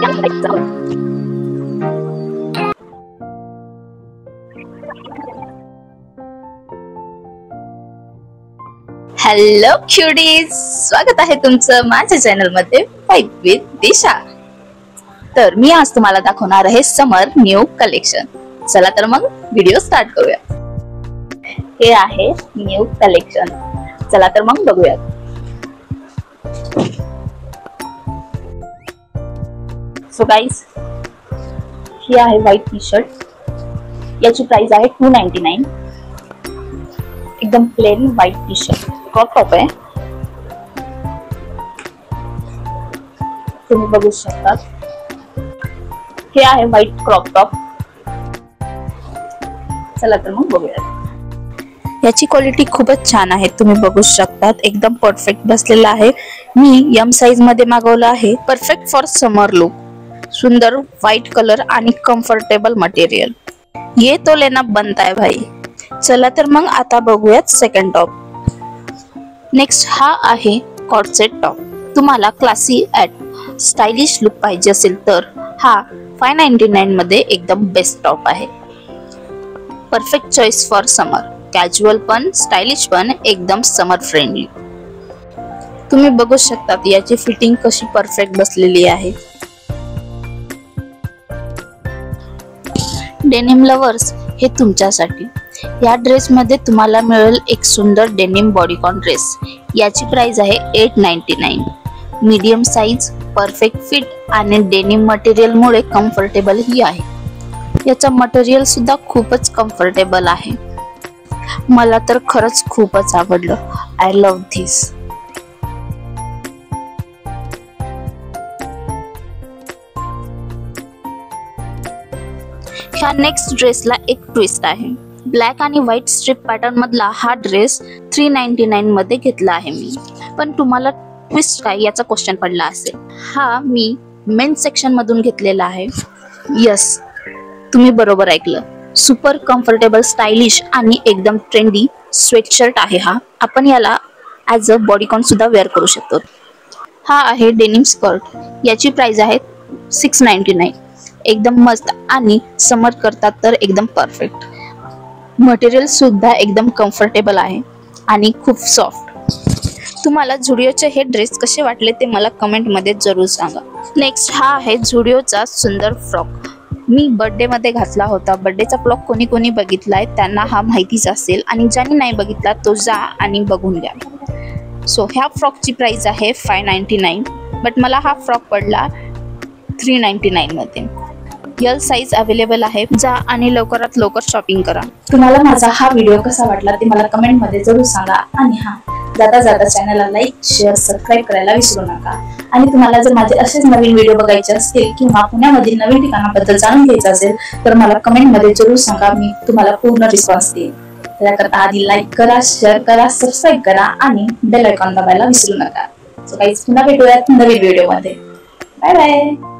Hello क्युटीज, स्वागत आहे तुमचं माझ्या चॅनल मध्ये वाइब विथ दिशा। तर मी आज तुम्हाला दाखवणार आहे समर न्यू कलेक्शन। चला तर मग व्हिडिओ स्टार्ट करूया। हे आहे न्यू कलेक्शन, चला तर मग बघूया। सो गाइस, ही आहे व्हाइट टी शर्ट, याची प्राइस आहे 299। एकदम plain white T shirt, crop top आहे, तुम्ही बघू शकता। हे आहे व्हाइट क्रॉप टॉप, चला तर मग बघूया। याची क्वालिटी खूपच छान आहे, तुम्ही बघू शकता, एकदम परफेक्ट बसलेला आहे। मी एम साइज मध्ये मागवला आहे, परफेक्ट फॉर समर लुक। सुंदर व्हाइट कलर आणि कम्फर्टेबल मटेरियल, ये तो लेना बनता है भाई। चला तर मग आता बघूयात सेकंड टॉप। नेक्स्ट हा आहे कॉर्ड सेट टॉप। तुम्हाला क्लासी ॲट स्टाइलिश लुक पाहिजे असेल तर हा 599 मध्ये एकदम बेस्ट टॉप आहे। Perfect choice for summer, casual पण स्टाइलिश पण एकदम समर फ्रेंडली। तुम्ही बघू शकता याची फिटिंग कशी परफेक्ट बसलेली आहे। डेनिम लवर्स, हे तुमच्यासाठी। या ड्रेस मध्ये तुम्हाला मिळेल एक सुंदर डेनिम बॉडीकॉन ड्रेस। याची प्राइस आहे 899। मीडियम साइज, परफेक्ट फिट आणि डेनिम मटेरियल मुळे कम्फर्टेबल ही आहे। याचा मटेरियल सुद्धा खूपच कम्फर्टेबल आहे, मला तर खरंच खूपच आवडलं। I love this. ह्या नेक्स्ट ड्रेसला एक ट्विस्ट आहे। ब्लॅक आणि व्हाइट स्ट्रिप पॅटर्न मधला हा ड्रेस 399 मध्ये घेतला आहे मी। पण तुम्हाला ट्विस्ट काय याचा क्वेश्चन पडला असेल। हा मी मेन्स सेक्शन मधून घेतलेला आहे। यस, तुम्ही बरोबर ऐकलं। सुपर कम्फर्टेबल, स्टाइलिश आणि एकदम ट्रेंडी स्वेटशर्ट आहे हा। आपण याला ॲज अ बॉडीकॉन सुद्धा वेअर करू शकतो। हा आहे डेनिम स्कर्ट, याची प्राइस आहे 699। एकदम मस्त आणि समर करतात तर एकदम परफेक्ट। मटेरियल सुद्धा एकदम कम्फर्टेबल आहे आणि खूप सॉफ्ट। तुम्हाला झुडिओचे हे ड्रेस कसे वाटले ते मला कमेंट मध्ये जरूर सांगा। नेक्स्ट हा आहे झुडिओचा सुंदर फ्रॉक। मी बर्थडे मध्ये घातला होता। बर्थडेचा फ्रॉक कोणी कोणी बघितलाय त्यांना हा माहितीच असेल, आणि ज्यांनी नाही बघितला तो जा आणि बघून घ्या। सो ह्या फ्रॉकची प्राइस आहे 599, बट मला हा फ्रॉक पडला 399 मध्ये। यल साइज अवेलेबल आहे, जा आणि लवकरात लवकर शॉपिंग करा। तुम्हाला माझा हा व्हिडिओ कसा वाटला ते मला कमेंट मध्ये जरूर सांगा। आणि हा जाता जाता चॅनलला लाईक, शेअर, सबस्क्राईब करायला विसरू नका। आणि तुम्हाला जर माझे असेच नवीन व्हिडिओ बघायचे असतील किंवा पुण्यामधील नवीन ठिकाणाबद्दल जाणून घ्यायचं असेल तर मला कमेंट मध्ये जरूर सांगा, मी तुम्हाला पूर्ण रिस्पॉन्स देईन। त्याकरता आधी लाईक करा, शेअर करा, सबस्क्राईब करा आणि बेल आयकॉन दाबायला विसरू नका। सो गाईज, पुन्हा भेटूयात नवीन व्हिडिओ मध्ये। Bye bye.